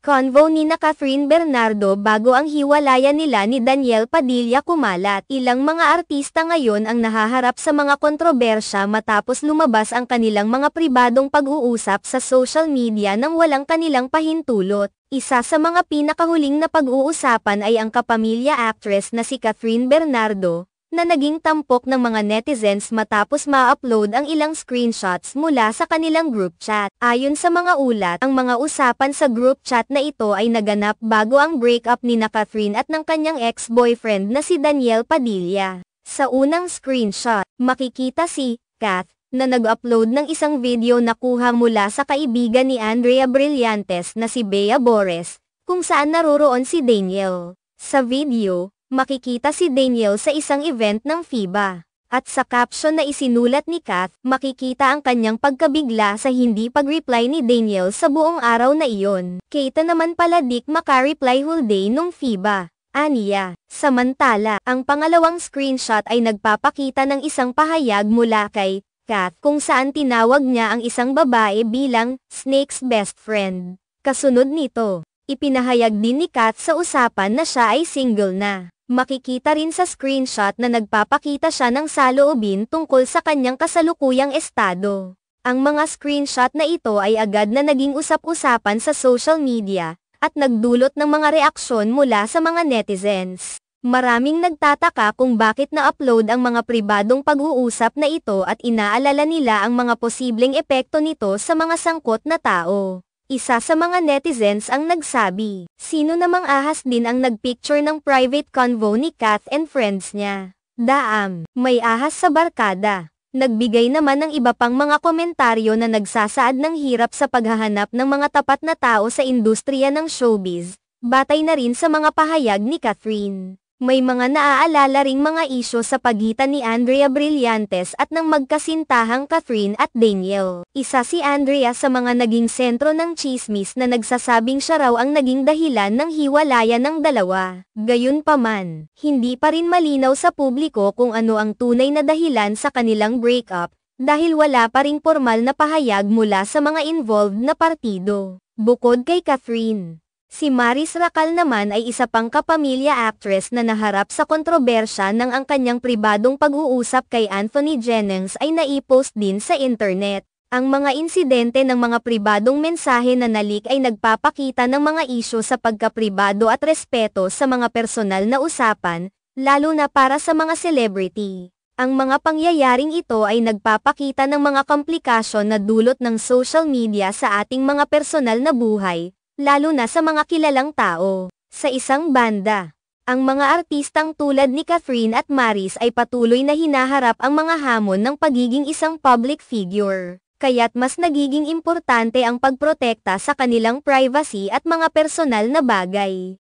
Convo nina Catherine Bernardo bago ang hiwalayan nila ni Daniel Padilla kumalat. Ilang mga artista ngayon ang nahaharap sa mga kontrobersya matapos lumabas ang kanilang mga pribadong pag-uusap sa social media nang walang kanilang pahintulot. Isa sa mga pinakahuling na pag-uusapan ay ang kapamilya actress na si Catherine Bernardo, na naging tampok ng mga netizens matapos ma-upload ang ilang screenshots mula sa kanilang group chat. Ayon sa mga ulat, ang mga usapan sa group chat na ito ay naganap bago ang breakup ni Catherine at ng kanyang ex-boyfriend na si Daniel Padilla. Sa unang screenshot, makikita si Kath na nag-upload ng isang video na kuha mula sa kaibigan ni Andrea Brillantes na si Bea Bores, kung saan naroroon si Daniel. Sa video, makikita si Daniel sa isang event ng FIBA. At sa caption na isinulat ni Kath, makikita ang kanyang pagkabigla sa hindi pag-reply ni Daniel sa buong araw na iyon. Kita naman pala dik maka-reply whole day nung FIBA. Aniya. Samantala, ang pangalawang screenshot ay nagpapakita ng isang pahayag mula kay Kath kung saan tinawag niya ang isang babae bilang Snake's best friend. Kasunod nito, ipinahayag din ni Kath sa usapan na siya ay single na. Makikita rin sa screenshot na nagpapakita siya ng saloobin tungkol sa kanyang kasalukuyang estado. Ang mga screenshot na ito ay agad na naging usap-usapan sa social media, at nagdulot ng mga reaksyon mula sa mga netizens. Maraming nagtataka kung bakit na-upload ang mga pribadong pag-uusap na ito at inaalala nila ang mga posibleng epekto nito sa mga sangkot na tao. Isa sa mga netizens ang nagsabi, sino namang ahas din ang nagpicture ng private convo ni Kath and friends niya. Daam, may ahas sa barkada. Nagbigay naman ng iba pang mga komentaryo na nagsasaad ng hirap sa paghahanap ng mga tapat na tao sa industriya ng showbiz, batay na rin sa mga pahayag ni Catherine. May mga naaalala ring mga isyo sa pagitan ni Andrea Brillantes at ng magkasintahang Catherine at Daniel. Isa si Andrea sa mga naging sentro ng tsismis na nagsasabing siya raw ang naging dahilan ng hiwalayan ng dalawa. Gayunpaman, hindi pa rin malinaw sa publiko kung ano ang tunay na dahilan sa kanilang breakup, dahil wala pa ring formal na pahayag mula sa mga involved na partido. Bukod kay Catherine, si Maris Racal naman ay isa pang kapamilya actress na naharap sa kontrobersya nang ang kanyang pribadong pag-uusap kay Anthony Jennings ay naipost din sa internet. Ang mga insidente ng mga pribadong mensahe na nalik ay nagpapakita ng mga isyu sa pagkapribado at respeto sa mga personal na usapan, lalo na para sa mga celebrity. Ang mga pangyayaring ito ay nagpapakita ng mga komplikasyon na dulot ng social media sa ating mga personal na buhay, lalo na sa mga kilalang tao. Sa isang banda, ang mga artistang tulad ni Catherine at Maris ay patuloy na hinaharap ang mga hamon ng pagiging isang public figure, kaya't mas nagiging importante ang pagprotekta sa kanilang privacy at mga personal na bagay.